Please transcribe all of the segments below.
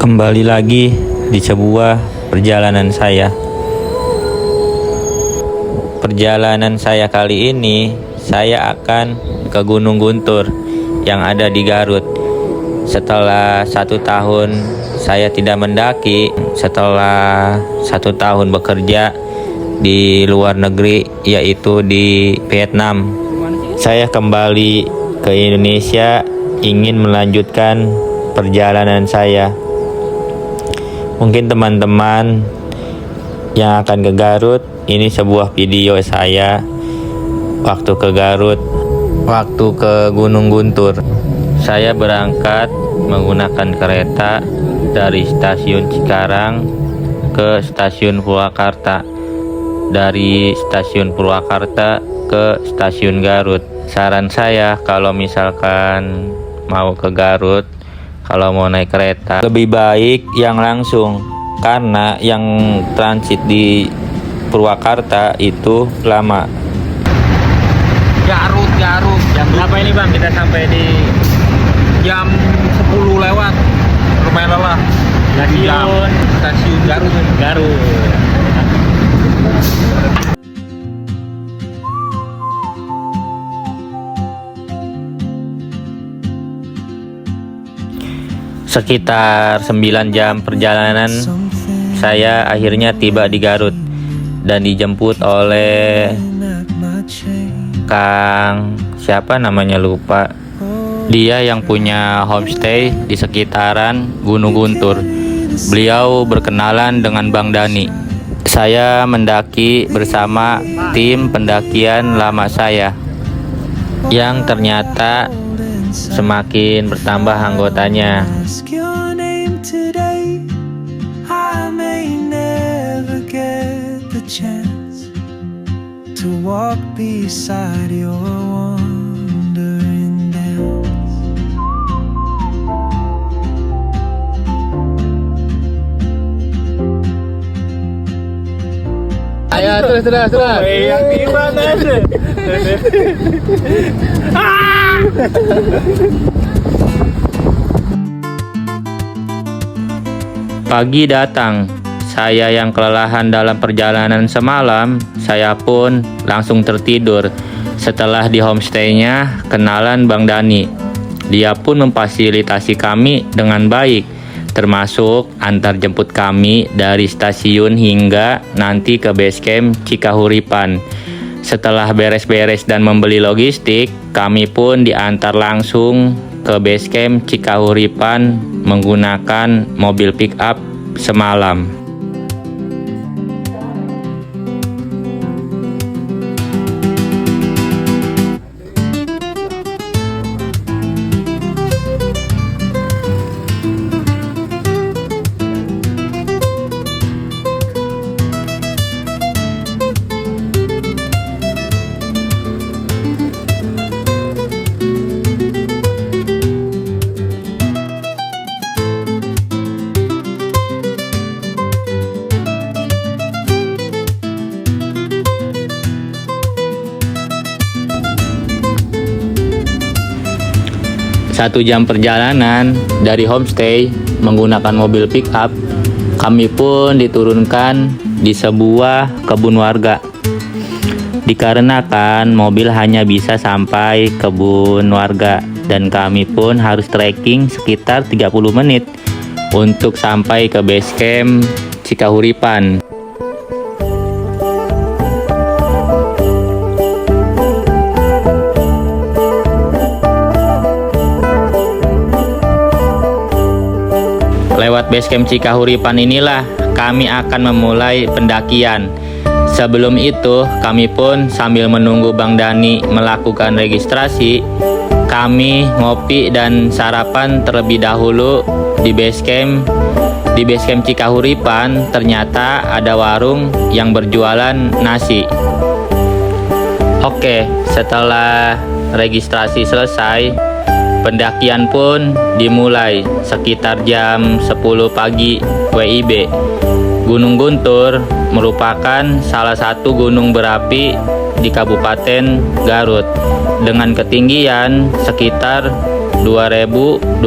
Kembali lagi di sebuah perjalanan saya. Perjalanan saya kali ini, saya akan ke Gunung Guntur yang ada di Garut. Setelah 1 tahun saya tidak mendaki, setelah 1 tahun bekerja di luar negeri, yaitu di Vietnam, saya kembali ke Indonesia ingin melanjutkan perjalanan saya. Mungkin teman-teman yang akan ke Garut, ini sebuah video saya waktu ke Garut, waktu ke Gunung Guntur. Saya berangkat menggunakan kereta dari stasiun Cikarang ke stasiun Purwakarta, dari stasiun Purwakarta ke stasiun Garut. Saran saya kalau misalkan mau ke Garut, kalau mau naik kereta, lebih baik yang langsung, karena yang transit di Purwakarta itu lama. Garut. Jam berapa ini Bang? Kita sampai di jam 10 lewat. Lumayan lelah. Stasiun Garut. Sekitar 9 jam perjalanan, saya akhirnya tiba di Garut dan dijemput oleh Kang siapa namanya lupa. Dia yang punya homestay di sekitaran Gunung Guntur. Beliau berkenalan dengan Bang Dani. Saya mendaki bersama tim pendakian lama saya, yang ternyata semakin bertambah anggotanya. Ask your name today. I may never get the chance to walk beside your wandering dance. Ayo terus. Yang di mana sih? Pagi datang, saya yang kelelahan dalam perjalanan semalam, saya pun langsung tertidur. Setelah di homestaynya kenalan Bang Dani. Dia pun memfasilitasi kami dengan baik, termasuk antar jemput kami dari stasiun hingga nanti ke base camp Cikahuripan. Setelah beres-beres dan membeli logistik, kami pun diantar langsung ke base camp Cikahuripan menggunakan mobil pick up semalam. Satu jam perjalanan dari homestay menggunakan mobil pick up, kami pun diturunkan di sebuah kebun warga. Dikarenakan mobil hanya bisa sampai kebun warga dan kami pun harus trekking sekitar 30 menit untuk sampai ke base camp Cikahuripan. Lewat base camp Cikahuripan inilah kami akan memulai pendakian. Sebelum itu, kami pun sambil menunggu Bang Dani melakukan registrasi, kami ngopi dan sarapan terlebih dahulu di base camp. Di base camp Cikahuripan ternyata ada warung yang berjualan nasi. Oke, setelah registrasi selesai, pendakian pun dimulai sekitar jam 10 pagi WIB. Gunung Guntur merupakan salah satu gunung berapi di Kabupaten Garut dengan ketinggian sekitar 2.249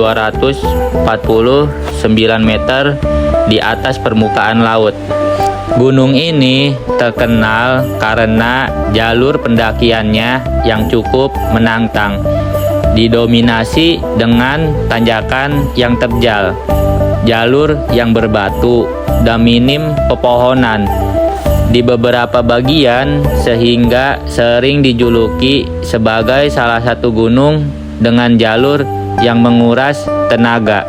meter di atas permukaan laut. Gunung ini terkenal karena jalur pendakiannya yang cukup menantang, didominasi dengan tanjakan yang terjal, jalur yang berbatu, dan minim pepohonan di beberapa bagian, sehingga sering dijuluki sebagai salah satu gunung dengan jalur yang menguras tenaga.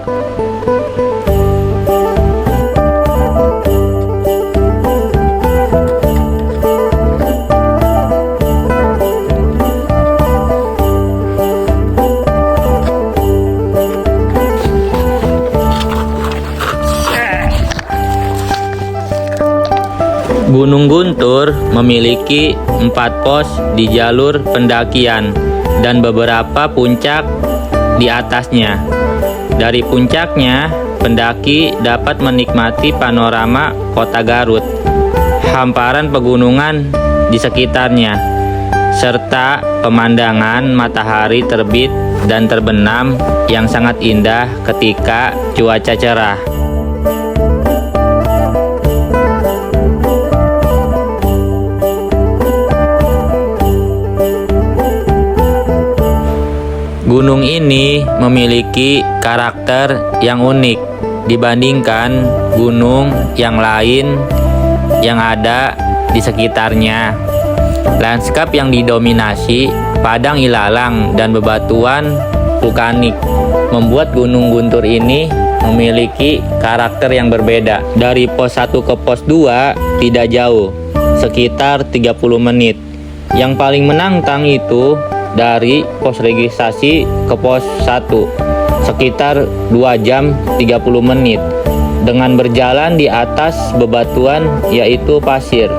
Gunung Guntur memiliki 4 pos di jalur pendakian dan beberapa puncak di atasnya. Dari puncaknya, pendaki dapat menikmati panorama kota Garut, hamparan pegunungan di sekitarnya, serta pemandangan matahari terbit dan terbenam yang sangat indah ketika cuaca cerah. Gunung ini memiliki karakter yang unik dibandingkan gunung yang lain yang ada di sekitarnya. Lanskap yang didominasi padang ilalang dan bebatuan vulkanik membuat Gunung Guntur ini memiliki karakter yang berbeda. Dari pos 1 ke pos 2 tidak jauh, sekitar 30 menit. Yang paling menantang itu dari pos registrasi ke pos 1 sekitar 2 jam 30 menit dengan berjalan di atas bebatuan yaitu pasir.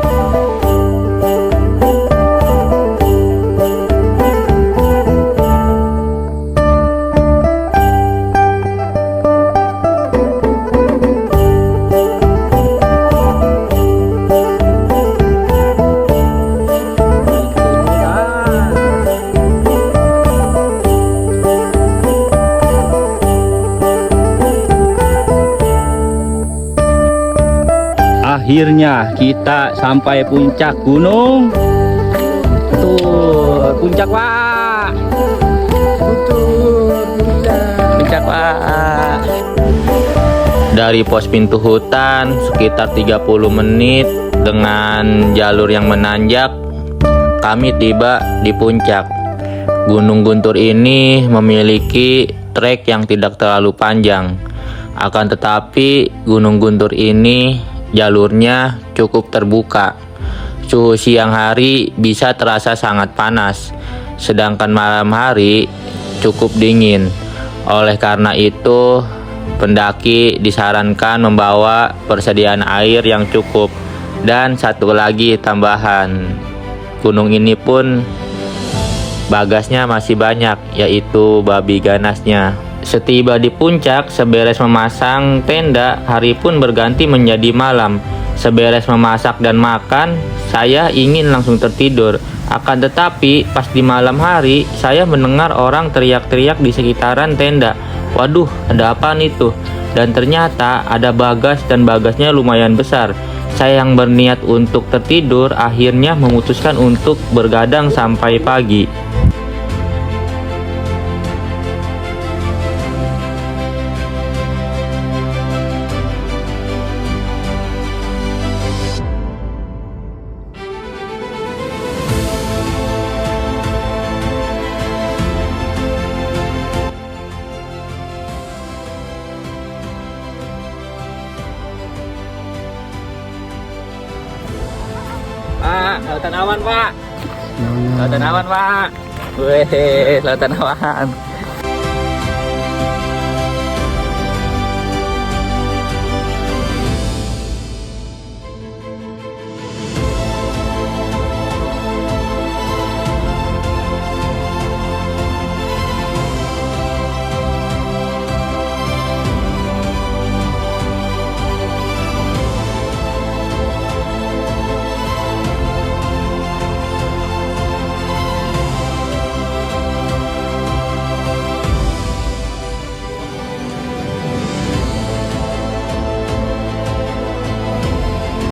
Akhirnya kita sampai puncak gunung. Tuh, puncak Pak. Puncak Pak. Dari pos pintu hutan sekitar 30 menit dengan jalur yang menanjak, kami tiba di puncak. Gunung Guntur ini memiliki trek yang tidak terlalu panjang. Akan tetapi Gunung Guntur ini jalurnya cukup terbuka. Suhu siang hari bisa terasa sangat panas, sedangkan malam hari cukup dingin. Oleh karena itu, pendaki disarankan membawa persediaan air yang cukup. Dan satu lagi tambahan, gunung ini pun bagasnya masih banyak, yaitu babi ganasnya. Setiba di puncak, seberes memasang tenda, hari pun berganti menjadi malam. Seberes memasak dan makan, saya ingin langsung tertidur. Akan tetapi, pas di malam hari, saya mendengar orang teriak-teriak di sekitaran tenda. Waduh, ada apaan itu? Dan ternyata ada bagas, dan bagasnya lumayan besar. Saya yang berniat untuk tertidur, akhirnya memutuskan untuk bergadang sampai pagi. Pak, lautan awan Pak. Lautan awan Pak. Weh, lautan awan.